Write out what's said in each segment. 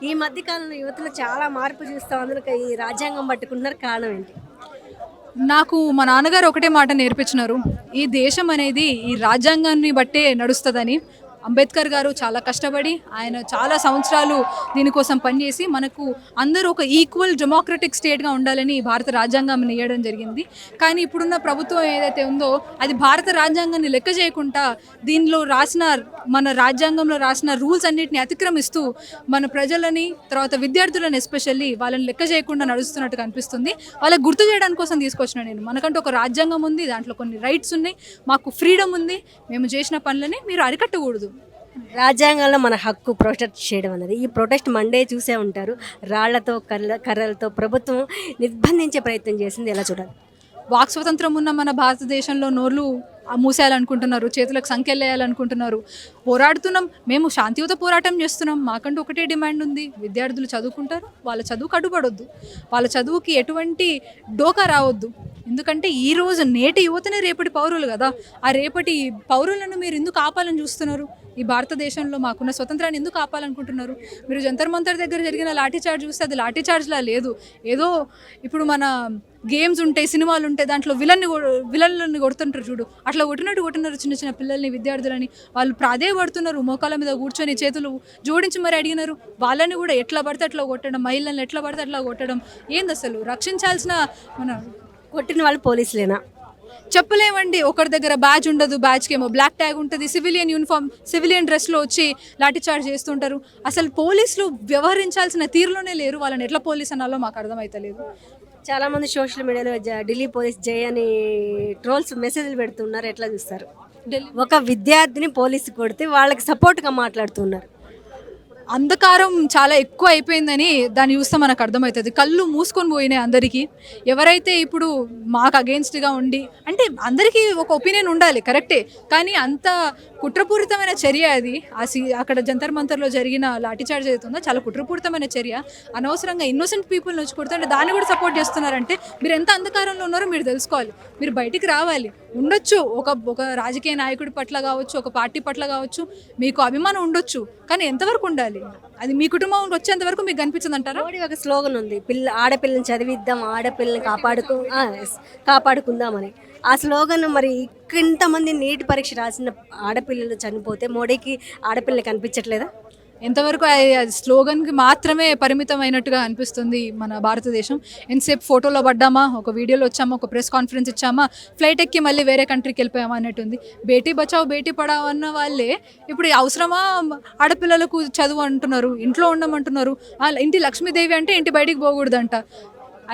ఈ మధ్య కాలంలో యువతలో చాలా మార్పు చూస్తాం. అందులో ఈ రాజ్యాంగం పట్టుకుంటున్నారు. కారణం ఏంటి? నాకు మా నాన్నగారు ఒకటే మాట నేర్పించినారు. ఈ దేశం అనేది ఈ రాజ్యాంగాన్ని బట్టే నడుస్తదని. అంబేద్కర్ గారు చాలా కష్టపడి ఆయన చాలా సంవత్సరాలు దీనికోసం పనిచేసి మనకు అందరూ ఒక ఈక్వల్ డెమోక్రటిక్ స్టేట్గా ఉండాలని భారత రాజ్యాంగాన్ని ఇవ్వడం జరిగింది. కానీ ఇప్పుడున్న ప్రభుత్వం ఏదైతే ఉందో అది భారత రాజ్యాంగాన్ని లెక్క చేయకుండా దీనిలో రాసిన మన రాజ్యాంగంలో రాసిన రూల్స్ అన్నిటిని అతిక్రమిస్తూ మన ప్రజలని తర్వాత విద్యార్థులను ఎస్పెషల్లీ వాళ్ళని లెక్క చేయకుండా నడుస్తున్నట్టుగా అనిపిస్తుంది. వాళ్ళకి గుర్తు చేయడానికి కోసం తీసుకొచ్చిన నేను. మనకంటూ ఒక రాజ్యాంగం ఉంది, దాంట్లో కొన్ని రైట్స్ ఉన్నాయి, మాకు ఫ్రీడమ్ ఉంది, మేము చేసిన పనులని మీరు అరికట్టకూడదు. రాజ్యాంగంలో మన హక్కు ప్రొటెక్ట్ చేయడం అనేది. ఈ ప్రొటెస్ట్ మండే చూసే ఉంటారు. రాళ్లతో కర్రలతో ప్రభుత్వం నిర్బంధించే ప్రయత్నం చేసింది. ఎలా చూడాలి? వాక్ స్వతంత్రం ఉన్న మన భారతదేశంలో నోర్లు మూసేయాలనుకుంటున్నారు, చేతులకు సంఖ్యలేయాలనుకుంటున్నారు. పోరాడుతున్నాం, మేము శాంతియుత పోరాటం చేస్తున్నాం. మాకంటూ ఒకటే డిమాండ్ ఉంది, విద్యార్థులు చదువుకుంటారు, వాళ్ళ చదువుకు అడ్డుపడొద్దు, వాళ్ళ చదువుకి ఎటువంటి డోకా రావద్దు. ఎందుకంటే ఈరోజు నేటి యువతనే రేపటి పౌరులు కదా. ఆ రేపటి పౌరులను మీరు ఎందుకు ఆపాలని చూస్తున్నారు? ఈ భారతదేశంలో మాకున్న స్వతంత్రాన్ని ఎందుకు ఆపాలనుకుంటున్నారు? మీరు జంతర్ మంతర్ దగ్గర జరిగిన లాఠీ చార్జ్ చూస్తే అది లాఠీ చార్జ్లా లేదు. ఏదో ఇప్పుడు మన గేమ్స్ ఉంటాయి, సినిమాలు ఉంటాయి, దాంట్లో విలన్లని కొడుతుంటారు చూడు, అట్లా కొట్టినట్టు చిన్న చిన్న పిల్లల్ని, విద్యార్థులని. వాళ్ళు ప్రాధేయపడుతున్నారు, మోకాల మీద కూర్చొని చేతులు జోడించి మరి అడిగినారు. వాళ్ళని కూడా ఎట్లా పడితే అట్లా కొట్టడం, మహిళలను ఎట్లా పడితే అట్లా కొట్టడం ఏంది అసలు? రక్షించాల్సిన మన కొట్టిన వాళ్ళు పోలీసులేనా? చెప్పలేమండి. ఒకరి దగ్గర బ్యాచ్ ఉండదు, బ్యాచ్కి ఏమో బ్లాక్ ట్యాగ్ ఉంటుంది, సివిలియన్ యూనిఫామ్ సివిలియన్ డ్రెస్లో వచ్చి లాఠీ చార్జ్ చేస్తుంటారు. అసలు పోలీసులు వ్యవహరించాల్సిన తీరులోనే లేరు. వాళ్ళని ఎట్లా పోలీస్ అనాలో మాకు అర్థమవుతలేదు. చాలామంది సోషల్ మీడియాలో ఢిల్లీ పోలీస్ జై అని ట్రోల్స్ మెసేజ్లు పెడుతున్నారు. ఎట్లా చూస్తారు? ఒక విద్యార్థిని పోలీసు కొడితే వాళ్ళకి సపోర్ట్గా మాట్లాడుతున్నారు. అంధకారం చాలా ఎక్కువ అయిపోయిందని దాన్ని చూస్తే మనకు అర్థమవుతుంది. కళ్ళు మూసుకొని పోయినాయి అందరికీ. ఎవరైతే ఇప్పుడు మాకు అగెయిన్స్ట్గా ఉండి, అంటే అందరికీ ఒక ఒపీనియన్ ఉండాలి, కరెక్టే, కానీ అంత కుట్రపూరితమైన చర్య అది. అక్కడ జంతర్ మంతర్లో జరిగిన లాఠీచార్జ్ అవుతుందో చాలా కుట్రపూరితమైన చర్య. అనవసరంగా ఇన్నోసెంట్ పీపుల్ని వచ్చి కొడుతుంటే దాన్ని కూడా సపోర్ట్ చేస్తున్నారంటే మీరు ఎంత అంధకారంలో ఉన్నారో మీరు తెలుసుకోవాలి. మీరు బయటికి రావాలి. ఉండొచ్చు ఒక రాజకీయ నాయకుడి పట్ల కావచ్చు, ఒక పార్టీ పట్ల కావచ్చు, మీకు అభిమానం ఉండొచ్చు, కానీ ఎంతవరకు ఉండాలి? అది మీ కుటుంబం వచ్చేంత వరకు మీకు కనిపించదు అంటారా? ఒక స్లోగన్ ఉంది, ఆడపిల్లని చదివిద్దాం, ఆడపిల్లని కాపాడుకుందామని. ఆ స్లోగన్ మరి ఇంతమంది నీటి పరీక్ష రాసిన ఆడపిల్లలు చనిపోతే మోడీకి ఆడపిల్లలు కనిపించట్లేదా? ఎంతవరకు స్లోగన్కి మాత్రమే పరిమితం అయినట్టుగా అనిపిస్తుంది మన భారతదేశం. ఎంతసేపు ఫోటోలో పడ్డామా, ఒక వీడియోలో వచ్చామా, ఒక ప్రెస్ కాన్ఫరెన్స్ ఇచ్చామా, ఫ్లైట్ ఎక్కి మళ్ళీ వేరే కంట్రీకి వెళ్ళిపోయామా అన్నట్టుంది. బేటీ బచావ్ బేటీ పడావ్ అన్న వాళ్ళే ఇప్పుడు అవసరమా ఆడపిల్లలకు చదువు అంటున్నారు, ఇంట్లో ఉండమంటున్నారు. ఇంటి లక్ష్మీదేవి అంటే ఇంటి బయటికి పోకూడదంట.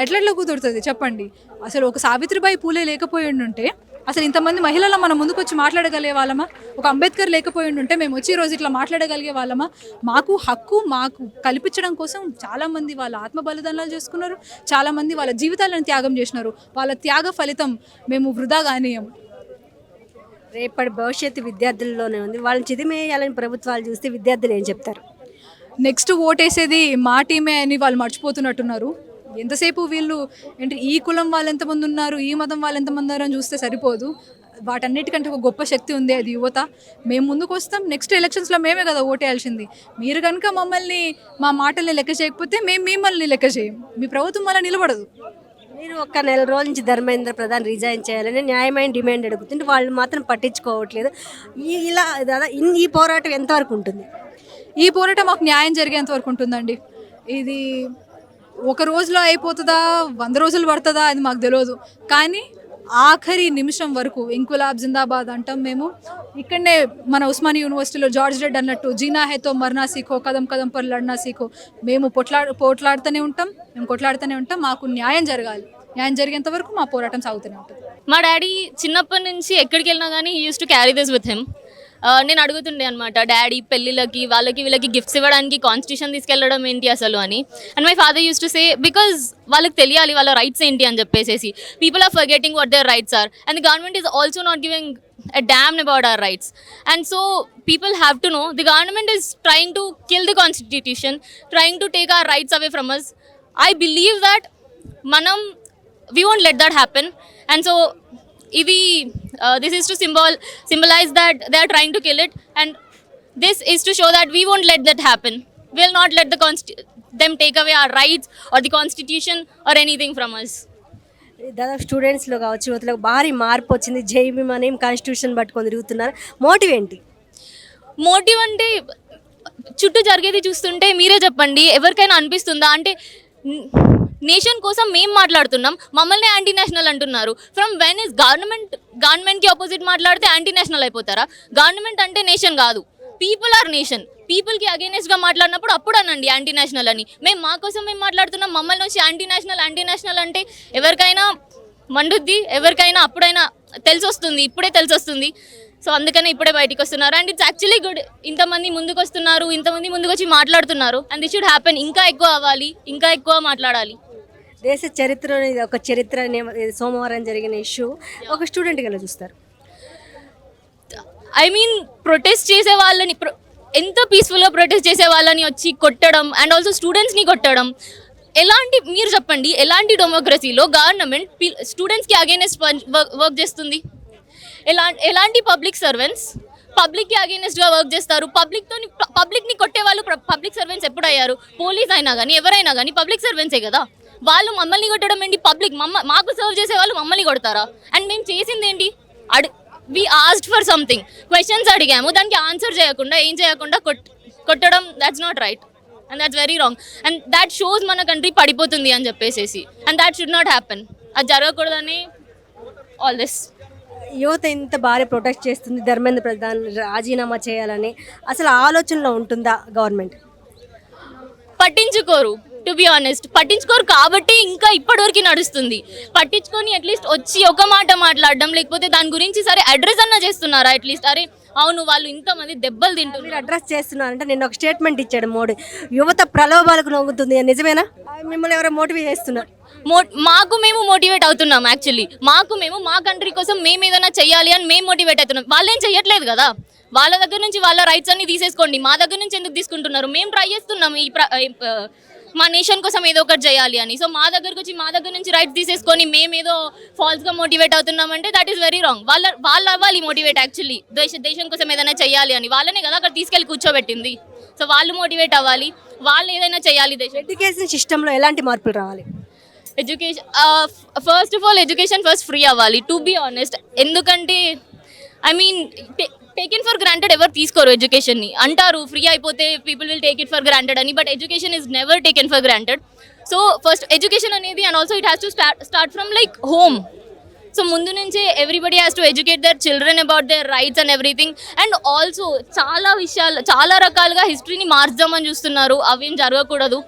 ఎట్లా కుదురుతుంది చెప్పండి? అసలు ఒక సావిత్రిబాయి పూలే లేకపోయి ఉంటే అసలు ఇంతమంది మహిళలు మన ముందుకు వచ్చి మాట్లాడగలిగే వాళ్ళమా? ఒక అంబేద్కర్ లేకపోయి ఉంటే మేము వచ్చి రోజు ఇట్లా మాట్లాడగలిగే వాళ్ళమా? మాకు హక్కు మాకు కల్పించడం కోసం చాలామంది వాళ్ళ ఆత్మ బలిదానాలు చేసుకున్నారు, చాలామంది వాళ్ళ జీవితాలను త్యాగం చేసినారు. వాళ్ళ త్యాగ ఫలితం మేము వృధా కానీయం. రేపటి భవిష్యత్తు విద్యార్థుల్లోనే ఉంది. వాళ్ళని చిదిమేయాలని ప్రభుత్వాలు చూస్తే విద్యార్థులు ఏం చెప్తారు? నెక్స్ట్ ఓటేసేది మా టీమే అని వాళ్ళు మర్చిపోతున్నట్టున్నారు. ఎంతసేపు వీళ్ళు ఏంటి ఈ కులం వాళ్ళు ఎంతమంది ఉన్నారు, ఈ మతం వాళ్ళు ఎంతమంది ఉన్నారు అని చూస్తే సరిపోదు. వాటన్నిటికంటే ఒక గొప్ప శక్తి ఉంది, అది యువత. మేము ముందుకు వస్తాం. నెక్స్ట్ ఎలక్షన్స్లో మేమే కదా ఓటేయాల్సింది. మీరు కనుక మమ్మల్ని మా మాటల్ని లెక్క చేయకపోతే మేము మిమ్మల్ని లెక్క చేయం. మీ ప్రభుత్వం అలా నిలబడదు. మీరు ఒక నెల రోజుల నుంచి ధర్మేంద్ర ప్రధాన్ రిజైన్ చేయాలని న్యాయమైన డిమాండ్ అడుగుతుంటే వాళ్ళు మాత్రం పట్టించుకోవట్లేదు. ఈ పోరాటం ఎంతవరకు ఉంటుంది? ఈ పోరాటం మాకు న్యాయం జరిగేంత వరకు ఉంటుందండి. ఇది ఒక రోజులో అయిపోతుందా, 100 రోజులు పడుతుందా అది మాకు తెలియదు, కానీ ఆఖరి నిమిషం వరకు ఇంకులాబ్ జిందాబాద్ అంటాం మేము. ఇక్కడనే మన ఉస్మానియా యూనివర్సిటీలో జార్జ్ రెడ్ అన్నట్టు జీనా హేతో మర్నా సీఖో, కదం కదం పర్ లడ్నా సీఖో. మేము పోట్లాడుతూనే ఉంటాం, మేము కొట్లాడుతూనే ఉంటాం. మాకు న్యాయం జరగాలి. న్యాయం జరిగేంత వరకు మా పోరాటం సాగుతూనే ఉంటుంది. మా డాడీ చిన్నప్పటి నుంచి ఎక్కడికి వెళ్ళినా కానీ he use to carry this with him. నేను అడుగుతుండే అనమాట, డాడీ పెళ్ళిళ్ళకి వాళ్ళకి వీళ్ళకి గిఫ్ట్స్ ఇవ్వడానికి కాన్స్టిట్యూషన్ తీసుకెళ్ళడం ఏంటి అసలు అని. And my father use to say, because వాళ్ళకి తెలియాలి వాళ్ళ రైట్స్ ఏంటి అని చెప్పేసి. People are forgetting what their rights are and the government is also not giving a damn about our rights. And so people have to know the government is trying to kill the constitution, trying to take our rights away from us. I believe that we won't let that happen. And so this is to symbolize that they are trying to kill it, and this is to show that we won't let that happen. Will not let them take away our rights or the constitution or anything from us. దాదాపు స్టూడెంట్స్లో కావచ్చు యువతలకు భారీ మార్పు వచ్చింది. జై భీమ్ అని constitution పట్టుకొని తిరుగుతున్నారు. మోటివ్ ఏంటి? మోటివ్ అంటే చుట్టూ జరిగేది చూస్తుంటే మీరే చెప్పండి, ఎవరికైనా అనిపిస్తుందా అంటే నేషన్ కోసం మేము మాట్లాడుతున్నాం, మమ్మల్ని యాంటీ నేషనల్ అంటున్నారు. ఫ్రమ్ వెన్ ఇస్ గవర్నమెంట్కి ఆపోజిట్ మాట్లాడితే యాంటీ నేషనల్ అయిపోతారా? గవర్నమెంట్ అంటే నేషన్ కాదు, పీపుల్ ఆర్ నేషన్. పీపుల్కి అగేనెస్ట్గా మాట్లాడినప్పుడు అప్పుడు అనండి యాంటీ నేషనల్ అని. మేము మా కోసం మేము మాట్లాడుతున్నాం, మమ్మల్ని వచ్చి యాంటీ నేషనల్ అంటే ఎవరికైనా మండుద్ది, ఎవరికైనా అప్పుడైనా తెలిసి వస్తుంది, ఇప్పుడే తెలిసి వస్తుంది. సో అందుకనే ఇప్పుడే బయటికి వస్తున్నారు. అండ్ ఇట్స్ యాక్చువల్లీ గుడ్, ఇంతమంది ముందుకు వస్తున్నారు, ఇంతమంది ముందుకు వచ్చి మాట్లాడుతున్నారు. And this should happen. ఇంకా ఎక్కువ అవ్వాలి, ఇంకా ఎక్కువ మాట్లాడాలి. దేశ చరిత్రలో ఇది ఒక చరిత్ర సోమవారం జరిగిన ఇష్యూ ఒక స్టూడెంట్గా ఎలా చూస్తారు? ఐ మీన్ ప్రొటెస్ట్ చేసే వాళ్ళని ఎంత పీస్ఫుల్గా ప్రొటెస్ట్ చేసే వాళ్ళని వచ్చి కొట్టడం అండ్ ఆల్సో స్టూడెంట్స్ని కొట్టడం ఎలాంటి, మీరు చెప్పండి, ఎలాంటి డెమోక్రసీలో గవర్నమెంట్ స్టూడెంట్స్కి అగేనెస్ట్ వర్క్ చేస్తుంది? ఎలాంటి పబ్లిక్ సర్వెంట్స్ పబ్లిక్కి అగేనెస్ట్గా వర్క్ చేస్తారు? పబ్లిక్ని కొట్టే వాళ్ళు పబ్లిక్ సర్వెంట్స్ ఎప్పుడు అయ్యారు? పోలీస్ అయినా కానీ ఎవరైనా కానీ పబ్లిక్ సర్వెంట్సే కదా. వాళ్ళు మమ్మల్ని కొట్టడం ఏంటి? పబ్లిక్ మాకు సర్వ్ చేసే వాళ్ళు మమ్మల్ని కొడతారా? అండ్ మేము చేసింది ఏంటి? వి ఆస్క్డ్ ఫర్ సంథింగ్, క్వశ్చన్స్ అడిగాము, దానికి ఆన్సర్ చేయకుండా ఏం చేయకుండా కొట్టడం, that's not right and that's very wrong. And that shows మన కంట్రీ పడిపోతుంది అని చెప్పేసి. And that should not happen. అది జరగకూడదని ఆల్ దిస్. యువత ఇంత భారీ ప్రొటెస్ట్ చేస్తుంది, ధర్మేంద్ర ప్రధాన్ రాజీనామా చేయాలని, అసలు ఆలోచనలో ఉంటుందా గవర్నమెంట్? పట్టించుకోరు, టు బి ఆనెస్ట్. పట్టించుకోరు కాబట్టి ఇంకా ఇప్పటివరకు నడుస్తుంది. పట్టించుకొని అట్లీస్ట్ వచ్చి ఒక మాట మాట్లాడడం, లేకపోతే దాని గురించి సరే అడ్రస్ అన్నా చేస్తున్నారా అట్లీస్ట్? అరే అవును వాళ్ళు ఇంతమంది దెబ్బలు తింటున్నారు. మీరు అడ్రస్ చేస్తున్నారంటే నేను ఒక స్టేట్మెంట్ ఇచ్చాడు మోడీ, యువత ప్రలోభాలకు నొంగుతుంది, నిజమేనా? మిమ్మల్ని ఎవరో మోటివేట్ చేస్తున్నారు? మాకు మేము మోటివేట్ అవుతున్నాం. యాక్చువల్లీ మేము మా కంట్రీ కోసం మేము ఏదైనా చెయ్యాలి అని మేము మోటివేట్ అవుతున్నాం. వాళ్ళేం చెయ్యట్లేదు కదా. వాళ్ళ దగ్గర నుంచి వాళ్ళ రైట్స్ అన్ని తీసేసుకోండి, మా దగ్గర నుంచి ఎందుకు తీసుకుంటున్నారు? మేము ట్రై చేస్తున్నాం మా నేషన్ కోసం ఏదో ఒకటి చేయాలి అని. సో మా దగ్గరకు వచ్చి మా దగ్గర నుంచి రైట్స్ తీసేసుకొని మేమేదో ఫాల్స్గా మోటివేట్ అవుతున్నామంటే దట్ ఈస్ వెరీ రాంగ్. వాళ్ళు అవ్వాలి మోటివేట్ యాక్చువల్లీ, దేశం కోసం ఏదైనా చేయాలి అని. వాళ్ళనే కదా అక్కడ తీసుకెళ్ళి కూర్చోబెట్టింది. సో వాళ్ళు మోటివేట్ అవ్వాలి, వాళ్ళు ఏదైనా చేయాలి. ఎడ్యుకేషన్ సిస్టంలో ఎలాంటి మార్పులు రావాలి? Education first of all education first free అవ్వాలి, టు బీ ఆనెస్ట్. ఎందుకంటే I mean taken for granted ఎవరు తీసుకోరు ఎడ్యుకేషన్ని. అంటారు ఫ్రీ అయిపోతే people will take it for granted అని, but education is never taken for granted. So first education అనేది, and also it has to start from like home. So ముందు నుంచే everybody has to educate their children about their rights and everything. And also చాలా విషయాలు, చాలా రకాలుగా హిస్టరీని మార్చుదామని చూస్తున్నారు, అవేం జరగకూడదు.